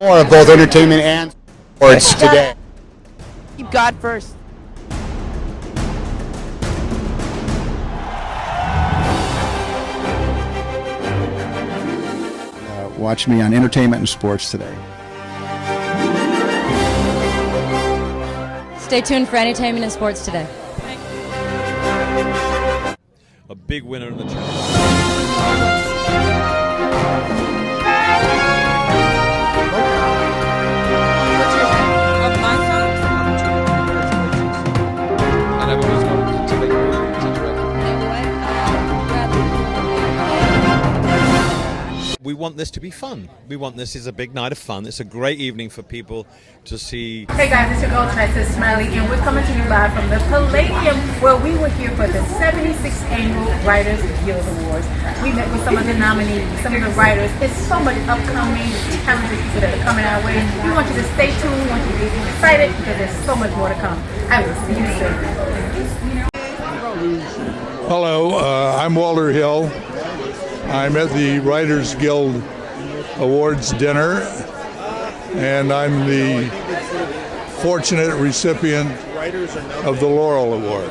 More of both entertainment and sports today. Keep God first. Watch me on entertainment and sports today. Stay tuned for entertainment and sports today. A big winner in the challenge. We want this to be fun. We want this is a big night of fun. It's a great evening for people to see. Hey guys, it's your girl Tressa Smiley, and we're coming to you live from the Palladium, where we were here for the 76th Annual Writers Guild Awards. We met with some of the nominees, some of the writers. There's so much upcoming talented people that are coming our way. We want you to stay tuned. We want you to be excited because there's so much more to come. I will see you soon. Hello, I'm Walter Hill. I'm at the Writers Guild Awards dinner, and I'm the fortunate recipient of the Laurel Award.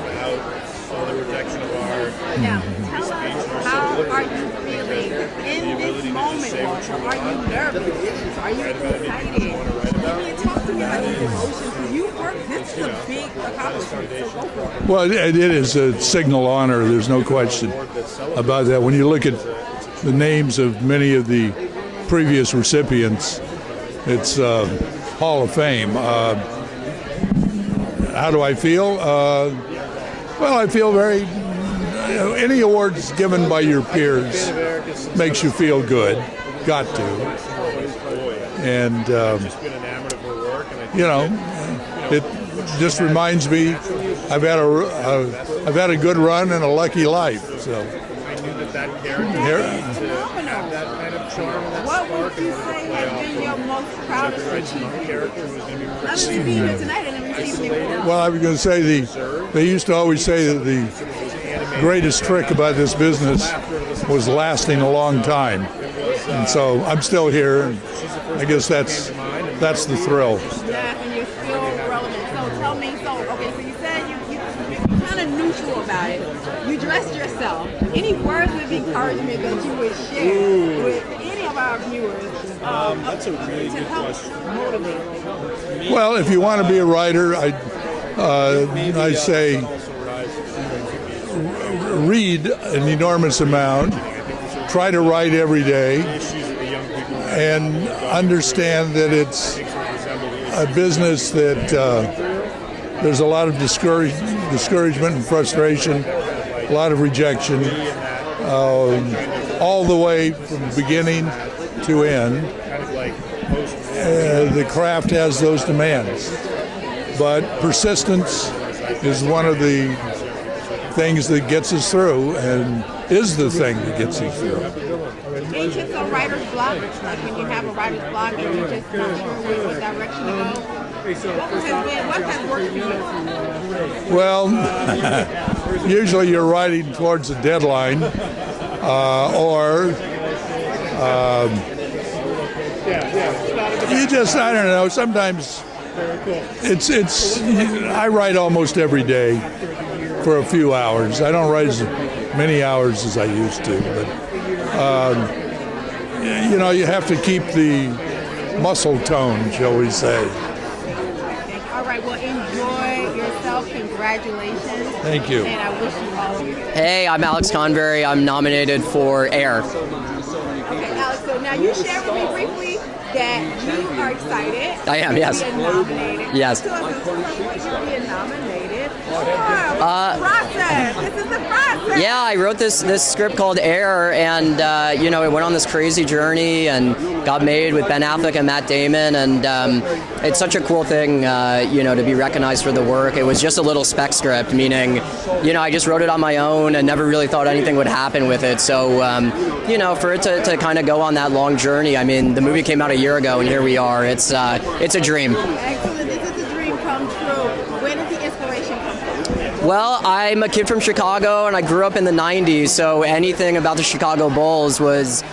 Now, tell us, how are you feeling in this moment, Walter? Are you nervous? Are you excited? Can you talk to me about these emotions? You work, this is a big accomplishment, so go for it. Well, it is a signal honor. There's no question about that. When you look at the names of many of the previous recipients, it's Hall of Fame. How do I feel? Well, I feel very. Any awards given by your peers makes you feel good. Got to. And it just reminds me I've had a good run and a lucky life. So. What would you say has been your most proudest achievement? Other than being here tonight and receiving the award. Well, I was going to say they used to always say that the greatest trick about this business was lasting a long time, and so I'm still here, and I guess that's the thrill. Yeah, and you're still relevant. So tell me, so you said you're kind of neutral about it. You dressed yourself. Any words of encouragement that you would share with any of our viewers That's a really good question. motivate? Well, if you want to be a writer, I say read an enormous amount, try to write every day, and understand that it's a business that there's a lot of discouragement and frustration, a lot of rejection, all the way from beginning to end. The craft has those demands, but persistence is one of the things that gets us through, and is the thing that gets us through. Ain't just a writer's block, like when you have a writer's block and you just not sure what direction to go. What has worked for you? Well, usually you're writing towards a deadline, or you just, I don't know, sometimes I write almost every day for a few hours. I don't write as many hours as I used to, but you have to keep the muscle tone, shall we say. All right, well, enjoy yourself. Congratulations. Thank you. And I wish you all. Hey, I'm Alex Convery. I'm nominated for Air. Okay, Alex, so now you shared with me briefly that you are excited. I am, yes. To be nominated. Yes. So you're being nominated. Process. This is the process. Yeah, I wrote this script called Air, and it went on this crazy journey and got made with Ben Affleck and Matt Damon, and it's such a cool thing, to be recognized for the work. It was just a little spec script, meaning, I just wrote it on my own and never really thought anything would happen with it. So, for it to kind of go on that long journey, I mean, the movie came out a year ago, and here we are. It's a dream. Excellent. This is a dream come true. Where did the inspiration come from? Well, I'm a kid from Chicago, and I grew up in the 90s, so anything about the Chicago Bulls was,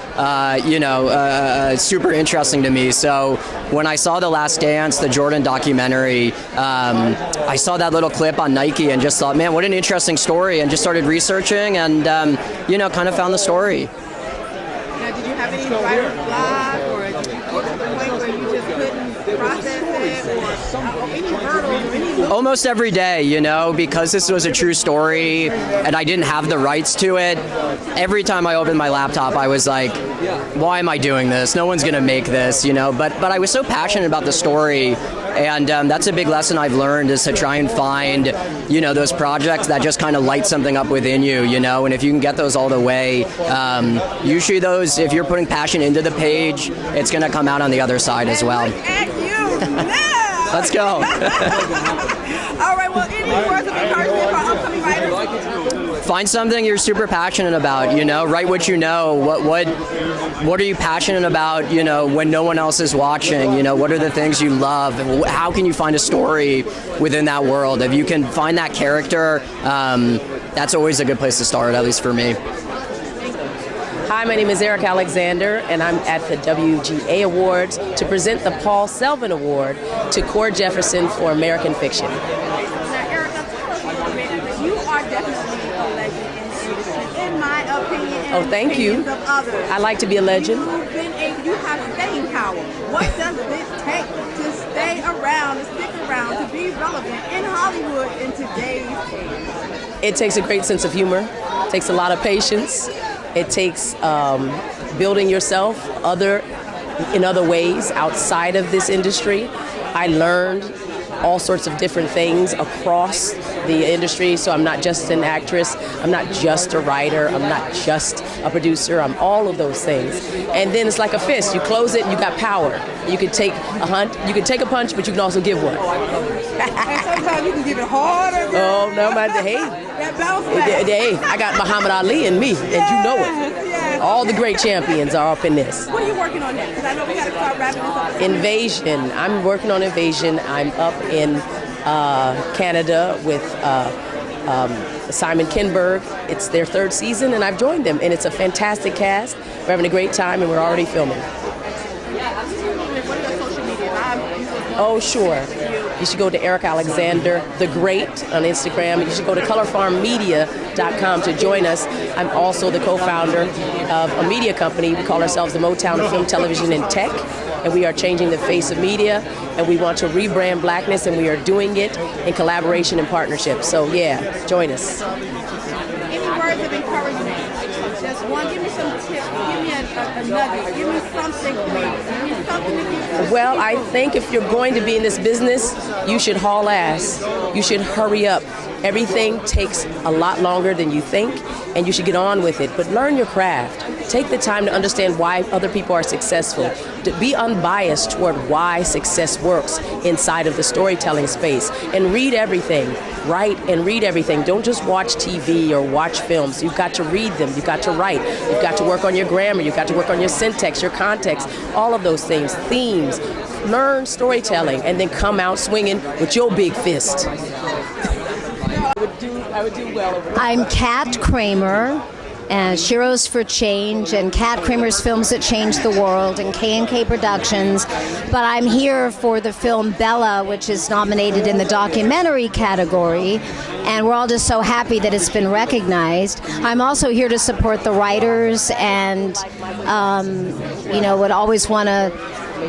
super interesting to me. So when I saw The Last Dance, the Jordan documentary, I saw that little clip on Nike and just thought, man, what an interesting story, and just started researching and, kind of found the story. Now, did you have any writer's block, or did you get to the point where you just couldn't process it, or any hurdles or any... Almost every day, because this was a true story and I didn't have the rights to it. Every time I opened my laptop, I was like, why am I doing this? No one's going to make this, But I was so passionate about the story, and that's a big lesson I've learned, is to try and find, those projects that just kind of light something up within you, And if you can get those all the way, usually those, if you're putting passion into the page, it's going to come out on the other side as well. Look at you now! Let's go. All right, well, any words of encouragement for upcoming writers? Find something you're super passionate about, write what you know. What are you passionate about, when no one else is watching? What are the things you love? How can you find a story within that world? If you can find that character, that's always a good place to start, at least for me. Hi, my name is Eric Alexander, and I'm at the WGAW Awards to present the Paul Selvin Award to Cord Jefferson for American Fiction. Now, Erica, tell us a little bit. You are definitely a legend in the industry, in my opinion, and thank you. opinions of others. I like to be a legend. You have staying power. What does it take to stay around, to stick around, to be relevant in Hollywood in today's age? It takes a great sense of humor. It takes a lot of patience. It takes building yourself in other ways outside of this industry. I learned all sorts of different things across the industry, so I'm not just an actress, I'm not just a writer, I'm not just a producer, I'm all of those things. And then it's like a fist. You close it and you got power. You can take a punch, but you can also give one. And sometimes you can give it harder. Oh, no, hey. That bounce back. Hey, I got Muhammad Ali in me, and you know it. Yes. All the great champions are up in this. What are you working on next? Because I know we got to start wrapping this up. Invasion. I'm working on Invasion. I'm up in Canada with Simon Kinberg. It's their third season, and I've joined them, and it's a fantastic cast. We're having a great time, and we're already filming. What are your social media? Oh, sure. You should go to Eric Alexander the Great on Instagram. You should go to colorfarmmedia.com to join us. I'm also the co-founder of a media company. We call ourselves the Motown of Film, Television, and Tech. And we are changing the face of media, and we want to rebrand Blackness, and we are doing it in collaboration and partnership. So yeah, join us. Any words of encouragement? Just one. Give me some tips. Give me a nugget. Give me something, please. Give me something to give. Well, I think if you're going to be in this business, you should haul ass. You should hurry up. Everything takes a lot longer than you think, and you should get on with it. But learn your craft. Take the time to understand why other people are successful. To be unbiased toward why success works inside of the storytelling space. And read everything. Write and read everything. Don't just watch TV or watch films. You've got to read them. You've got to write. You've got to work on your grammar. You've got to work on your syntax, your context, all of those things. Themes. Learn storytelling, and then come out swinging with your big fist. I would do well over there. I'm Kat Kramer, and Sheroes for Change, and Kat Kramer's Films That Changed the World, and K&K Productions. But I'm here for the film Bella, which is nominated in the documentary category, and we're all just so happy that it's been recognized. I'm also here to support the writers, and would always want to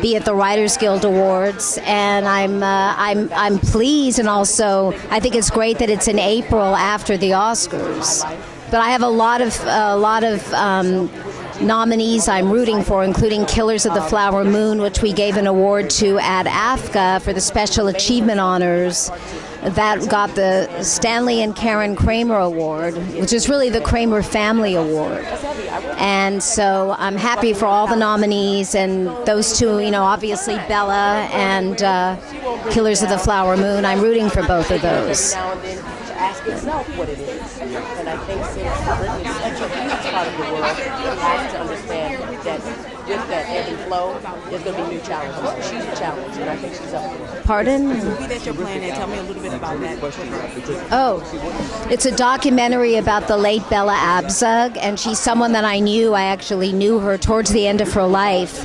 be at the Writers Guild Awards, and I'm pleased, and also I think it's great that it's in April after the Oscars. But I have a lot of nominees I'm rooting for, including Killers of the Flower Moon, which we gave an award to at AFCA for the Special Achievement Honors. That got the Stanley and Karen Kramer Award, which is really the Kramer Family Award. And so I'm happy for all the nominees, and those two, obviously Bella and Killers of the Flower Moon. I'm rooting for both of those. ask itself what it is. And I think since Britain is such a huge part of the world, it has to understand that with that ebb and flow, there's going to be new challenges. She's a challenge, and I think she's up for it. Pardon? The movie that you're planning, tell me a little bit about that. Oh, it's a documentary about the late Bella Abzug, and she's someone that I knew. I actually knew her towards the end of her life,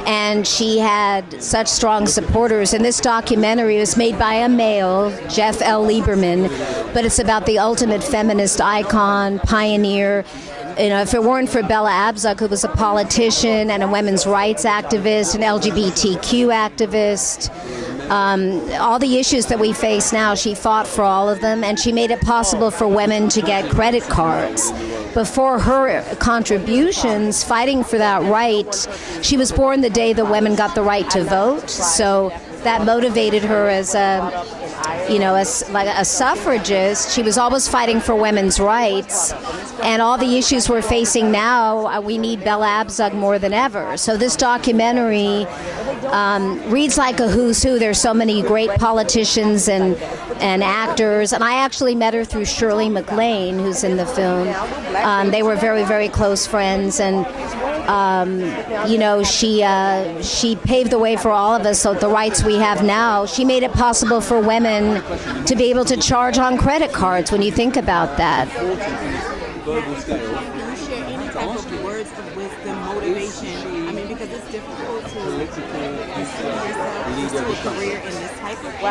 and she had such strong supporters. And this documentary was made by a male, Jeff L. Lieberman, but it's about the ultimate feminist icon, pioneer. You know, if it weren't for Bella Abzug, who was a politician and a women's rights activist, an LGBTQ activist, all the issues that we face now, she fought for all of them, and she made it possible for women to get credit cards. Before her contributions, fighting for that right, she was born the day the women got the right to vote, so that motivated her as like a suffragist. She was always fighting for women's rights, and all the issues we're facing now, we need Bella Abzug more than ever. So this documentary reads like a who's who. There's so many great politicians and actors, and I actually met her through Shirley MacLaine, who's in the film. They were very, very close friends, and she paved the way for all of us. So the rights we have now, she made it possible for women to be able to charge on credit cards. When you think about that. Can you share any type of words of wisdom, motivation? I mean, because it's difficult to pursue a career in this type of I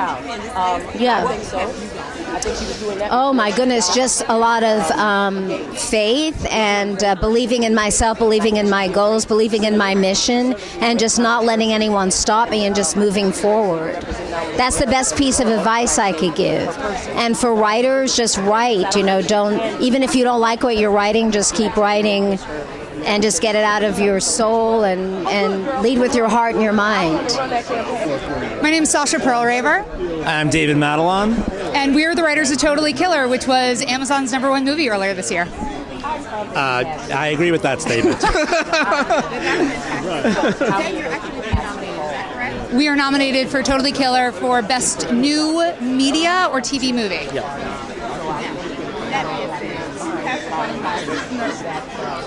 think so. I think she was doing that. Oh my goodness, just a lot of faith and believing in myself, believing in my goals, believing in my mission, and just not letting anyone stop me and just moving forward. That's the best piece of advice I could give. And for writers, just write. Don't, even if you don't like what you're writing, just keep writing and just get it out of your soul and lead with your heart and your mind. My name is Sasha Perlraver. I'm David Madelon. And we're the writers of Totally Killer, which was Amazon's #1 movie earlier this year. I agree with that statement. We are nominated for Totally Killer for Best New Media or TV Movie.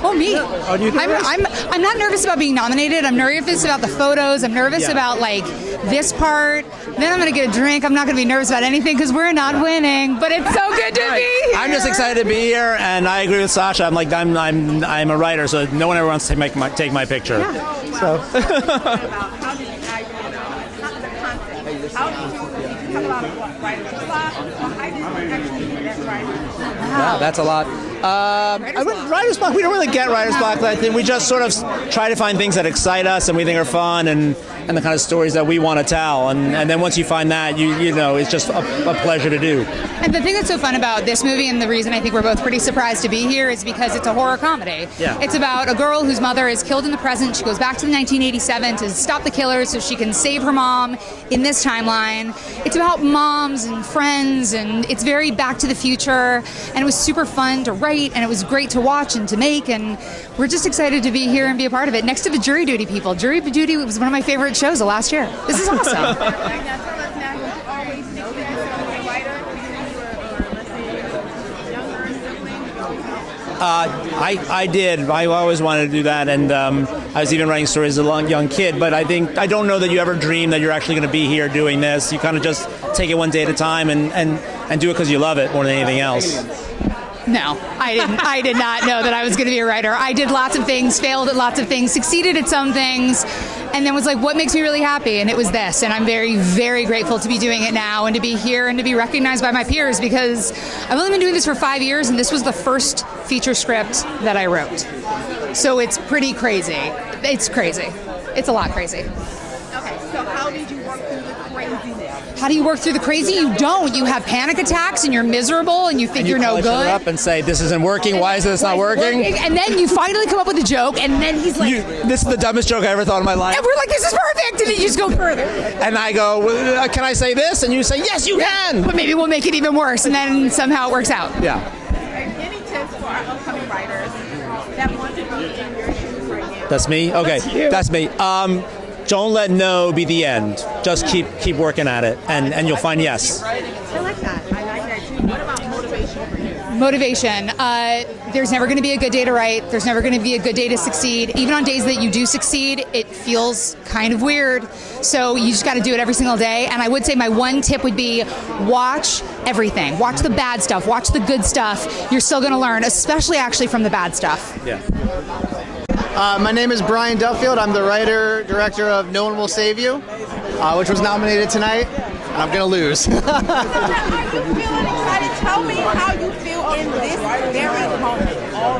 Oh, me. I'm not nervous about being nominated. I'm nervous about the photos. I'm nervous about this part. Then I'm going to get a drink. I'm not going to be nervous about anything because we're not winning. But it's so good to be here. I'm just excited to be here, and I agree with Sasha. I'm a writer, so no one ever wants to take my picture. Yeah. So. Wow, that's a lot. Writer's block, we don't really get writer's block. I think we just sort of try to find things that excite us and we think are fun and the kind of stories that we want to tell. And then once you find that, you know, it's just a pleasure to do. And the thing that's so fun about this movie, and the reason I think we're both pretty surprised to be here, is because it's a horror comedy. Yeah. It's about a girl whose mother is killed in the present. She goes back to 1987 to stop the killers so she can save her mom in this timeline. It's about moms and friends, and it's very Back to the Future, and it was super fun to write, and it was great to watch and to make, and we're just excited to be here and be a part of it. Next to the Jury Duty people. Jury Duty was one of my favorite shows of last year. This is awesome. I did. I always wanted to do that, and I was even writing stories as a young kid, but I don't know that you ever dream that you're actually going to be here doing this. You kind of just take it one day at a time and do it because you love it more than anything else. No, I didn't. I did not know that I was going to be a writer. I did lots of things, failed at lots of things, succeeded at some things, and then was like, what makes me really happy? And it was this. And I'm very, very grateful to be doing it now and to be here and to be recognized by my peers, because I've only been doing this for 5 years, and this was the first feature script that I wrote. So it's pretty crazy. It's crazy. It's a lot crazy. Okay, so how did you work through the craziness? How do you work through the crazy? You don't. You have panic attacks and you're miserable and you think you're no good. You call each other up and say, this isn't working. Why is this not working? And then you finally come up with a joke, and then he's like, this is the dumbest joke I ever thought in my life. And we're like, this is perfect. And then you just go further. And I go, well, can I say this? And you say, yes, you can. But maybe we'll make it even worse. And then somehow it works out. Yeah. Any tips for our upcoming writers that want to be in your shoes right now? That's me? Okay, that's me. Don't let no be the end. Just keep working at it, and you'll find yes. I like that. I like that too. What about motivation? Motivation. There's never going to be a good day to write. There's never going to be a good day to succeed. Even on days that you do succeed, it feels kind of weird. So you just got to do it every single day. And I would say my one tip would be watch everything. Watch the bad stuff. Watch the good stuff. You're still going to learn, especially actually from the bad stuff. Yeah. My name is Brian Duffield. I'm the writer, director of No One Will Save You, which was nominated tonight, and I'm going to lose. How are you feeling excited? Tell me how you feel in this very moment.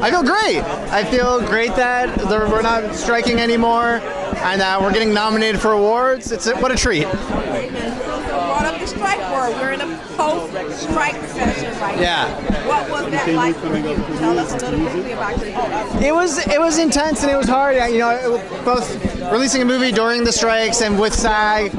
I feel great. I feel great that we're not striking anymore and that we're getting nominated for awards. What a treat. Brought up the strike word. We're in a post-strike session right Yeah. now. What was that like for you? Tell us a little briefly about your experience. It was intense and it was hard. You know, both releasing a movie during the strikes and with SAG,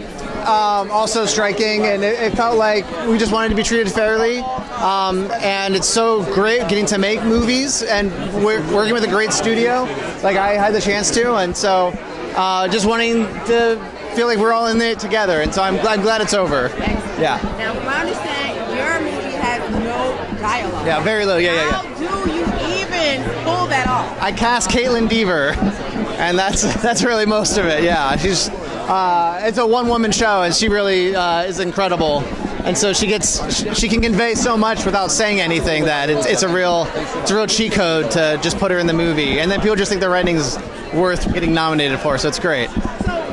also striking, and it felt like we just wanted to be treated fairly. And it's so great getting to make movies and we're working with a great studio, like I had the chance to, and so just wanting to feel like we're all in it together, and so I'm glad it's over. Yeah. Now, from I understand, your movie has no dialogue. Yeah, very little. Yeah. How do you even pull that off? I cast Caitlin Deaver, and that's really most of it. Yeah, she's it's a one-woman show, and she really is incredible. And so she can convey so much without saying anything that it's a real cheat code to just put her in the movie, and then people just think the writing's worth getting nominated for. So it's great. So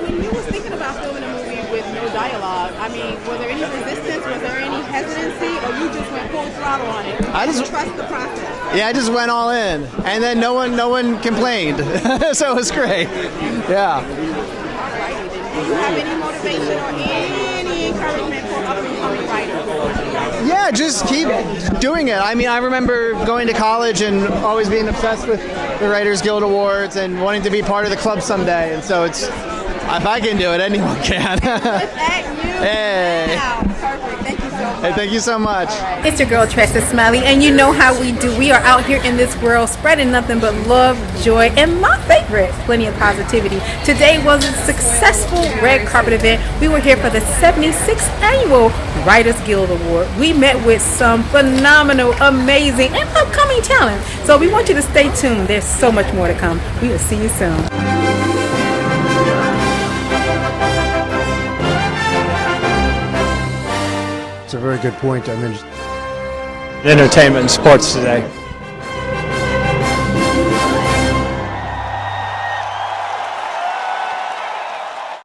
when you was thinking about filming a movie with no dialogue, I mean, was there any resistance? Was there any hesitancy, or you just went full throttle on it? I just trust the process. Yeah, I just went all in, and then no one complained, so it was great. Yeah. Alrighty, then. Do you have any motivation or any encouragement for up-and-coming writers? Yeah, just keep doing it. I mean, I remember going to college and always being obsessed with the Writers Guild Awards and wanting to be part of the club someday. And so if I can do it, anyone can. Hey. Perfect. Thank you so much. Hey, thank you so much. It's your girl Tressa Smiley, and you know how we do. We are out here in this world spreading nothing but love, joy, and my favorite, plenty of positivity. Today was a successful red carpet event. We were here for the 76th annual Writers Guild Award. We met with some phenomenal, amazing, and upcoming talent. So we want you to stay tuned. There's so much more to come. We will see you soon. It's a very good point. I mean, entertainment and sports today.